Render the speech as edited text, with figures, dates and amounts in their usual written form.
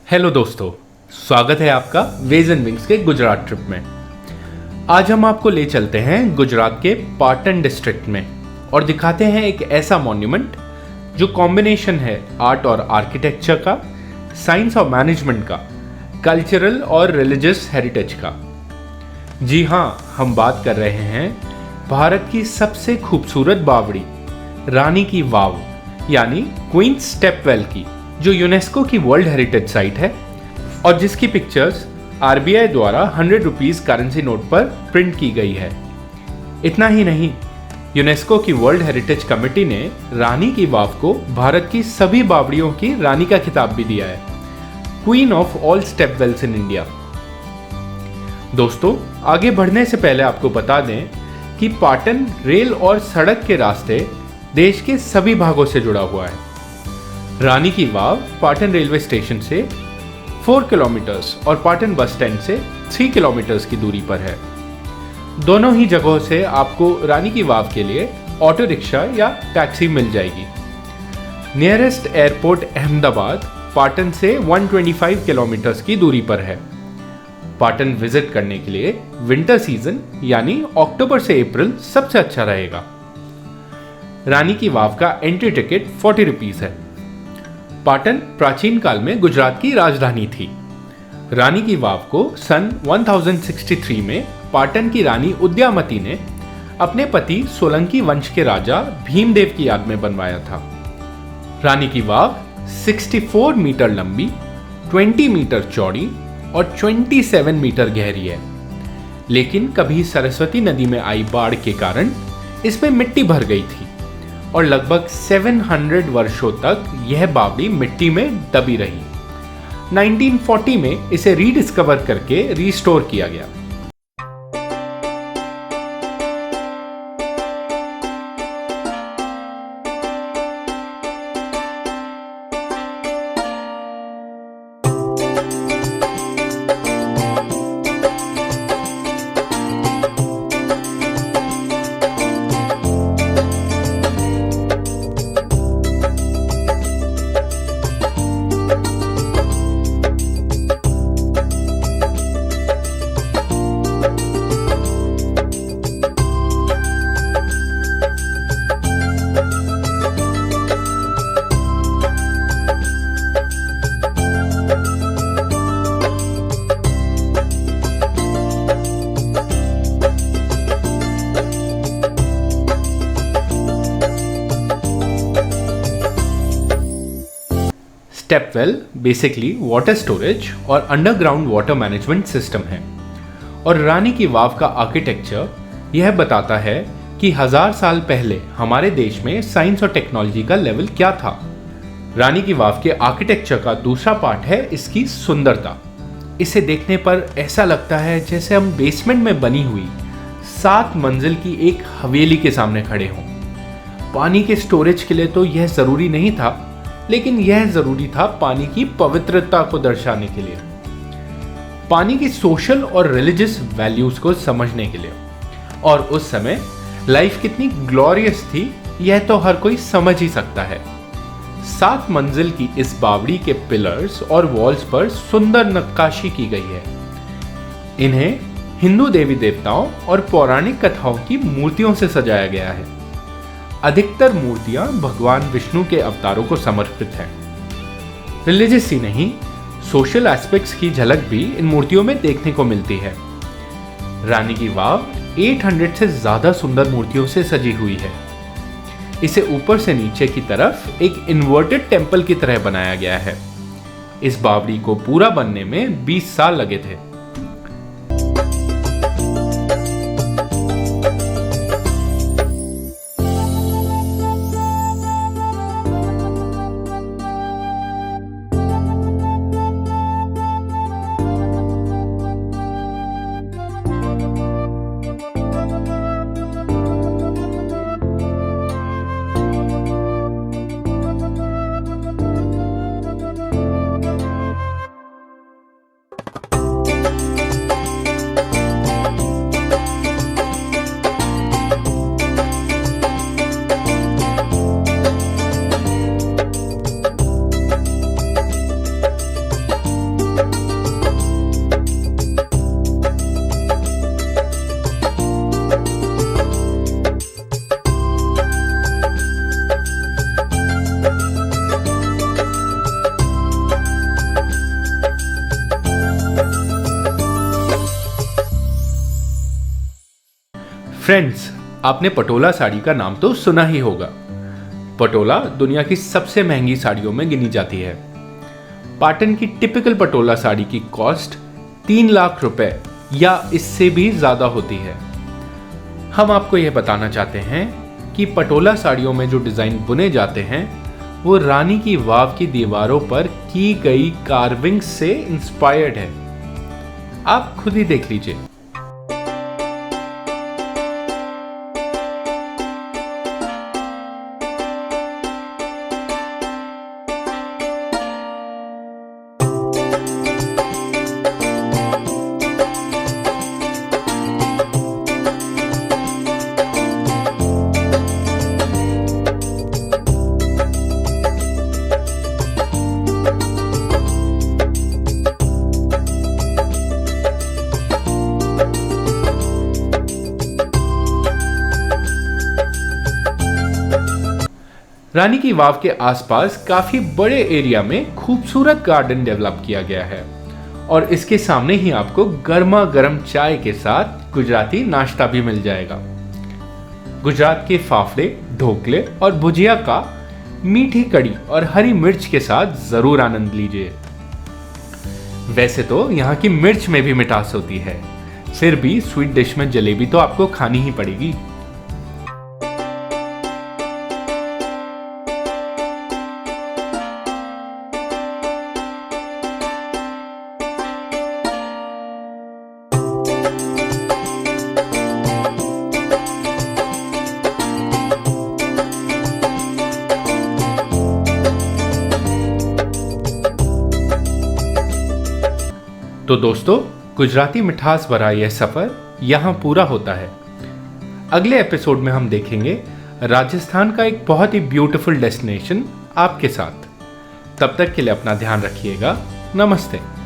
Hello दोस्तों, स्वागत है आपका वेज एंड विंग्स के गुजरात ट्रिप में। आज हम आपको ले चलते हैं गुजरात के पाटन डिस्ट्रिक्ट में और दिखाते हैं एक ऐसा मॉन्यूमेंट जो कॉम्बिनेशन है आर्ट और आर्किटेक्चर का, साइंस और मैनेजमेंट का, कल्चरल और रिलीजियस हेरिटेज का। जी हाँ, हम बात कर रहे हैं भारत की सबसे खूबसूरत बावड़ी रानी की वाव यानी क्वीन स्टेपवेल की, जो यूनेस्को की वर्ल्ड हेरिटेज साइट है और जिसकी पिक्चर्स आरबीआई द्वारा 100 रुपीस करेंसी नोट पर प्रिंट की गई है। इतना ही नहीं, यूनेस्को की वर्ल्ड हेरिटेज कमेटी ने रानी की वाव को भारत की सभी बावड़ियों की रानी का खिताब भी दिया है, queen of all stepwells in India. दोस्तों, आगे बढ़ने से पहले आपको बता दें कि पाटन रेल और सड़क के रास्ते देश के सभी भागों से जुड़ा हुआ है। रानी की वाव पाटन रेलवे स्टेशन से 4 किलोमीटर्स और पाटन बस स्टैंड से 3 किलोमीटर्स की दूरी पर है। दोनों ही जगहों से आपको रानी की वाव के लिए ऑटो रिक्शा या टैक्सी मिल जाएगी। नियरेस्ट एयरपोर्ट अहमदाबाद पाटन से 125 किलोमीटर्स की दूरी पर है। पाटन विजिट करने के लिए विंटर सीजन यानी अक्टूबर से अप्रैल सबसे अच्छा रहेगा। रानी की वाव का एंट्री टिकट 40 रुपीस है। पाटन प्राचीन काल में गुजरात की राजधानी थी। रानी की वाव को सन 1063 में पाटन की रानी उद्यामती ने अपने पति सोलंकी वंश के राजा भीमदेव की याद में बनवाया था। रानी की वाव 64 मीटर लंबी, 20 मीटर चौड़ी और 27 मीटर गहरी है। लेकिन कभी सरस्वती नदी में आई बाढ़ के कारण इसमें मिट्टी भर गई थी और लगभग 700 वर्षों तक यह बावड़ी मिट्टी में दबी रही। 1940 में इसे रीडिस्कवर करके रिस्टोर किया गया। स्टेपवेल बेसिकली वाटर स्टोरेज और अंडरग्राउंड वाटर मैनेजमेंट सिस्टम है और रानी की वाव का आर्किटेक्चर यह बताता है कि 1000 साल पहले हमारे देश में साइंस और टेक्नोलॉजी का लेवल क्या था। रानी की वाव के आर्किटेक्चर का दूसरा पार्ट है इसकी सुंदरता। इसे देखने पर ऐसा लगता है जैसे हम बेसमेंट में बनी हुई 7 मंजिल की एक हवेली के सामने खड़े हों। पानी के स्टोरेज के लिए तो यह जरूरी नहीं था, लेकिन यह जरूरी था पानी की पवित्रता को दर्शाने के लिए, पानी की सोशल और रिलीजियस वैल्यूज को समझने के लिए। और उस समय लाइफ कितनी ग्लोरियस थी यह तो हर कोई समझ ही सकता है। 7 मंजिल की इस बावड़ी के पिलर्स और वॉल्स पर सुंदर नक्काशी की गई है। इन्हें हिंदू देवी देवताओं और पौराणिक कथाओं की मूर्तियों से सजाया गया है। अधिकतर मूर्तियां भगवान विष्णु के अवतारों को समर्पित हैं। रिलीजियस ही नहीं, सोशल एस्पेक्ट्स की झलक भी इन मूर्तियों में देखने को मिलती है। रानी की वाव 800 से ज्यादा सुंदर मूर्तियों से सजी हुई है। इसे ऊपर से नीचे की तरफ एक इन्वर्टेड टेंपल की तरह बनाया गया है। इस बावड़ी को पूरा बनने में 20 साल लगे थे। फ्रेंड्स, आपने पटोला साड़ी का नाम तो सुना ही होगा। पटोला दुनिया की सबसे महंगी साड़ियों में गिनी जाती है। पाटन की टिपिकल पटोला साड़ी की कॉस्ट 3 लाख रुपए या इससे भी ज्यादा होती है। हम आपको यह बताना चाहते हैं कि पटोला साड़ियों में जो डिजाइन बुने जाते हैं वो रानी की वाव की दीवारों पर की गई कार्विंग से इंस्पायर्ड है। आप खुद ही देख लीजिए। रानी की वाव के आसपास काफी बड़े एरिया में खूबसूरत गार्डन डेवलप किया गया है और इसके सामने ही आपको गर्मा गर्म चाय के साथ गुजराती नाश्ता भी मिल जाएगा। गुजरात के फाफड़े, ढोकले और भुजिया का मीठी कड़ी और हरी मिर्च के साथ जरूर आनंद लीजिए। वैसे तो यहाँ की मिर्च में भी मिठास होती है, फिर भी स्वीट डिश में जलेबी तो आपको खानी ही पड़ेगी। तो दोस्तों, गुजराती मिठास भरा यह सफर यहाँ पूरा होता है। अगले एपिसोड में हम देखेंगे राजस्थान का एक बहुत ही ब्यूटीफुल डेस्टिनेशन आपके साथ। तब तक के लिए अपना ध्यान रखिएगा। नमस्ते।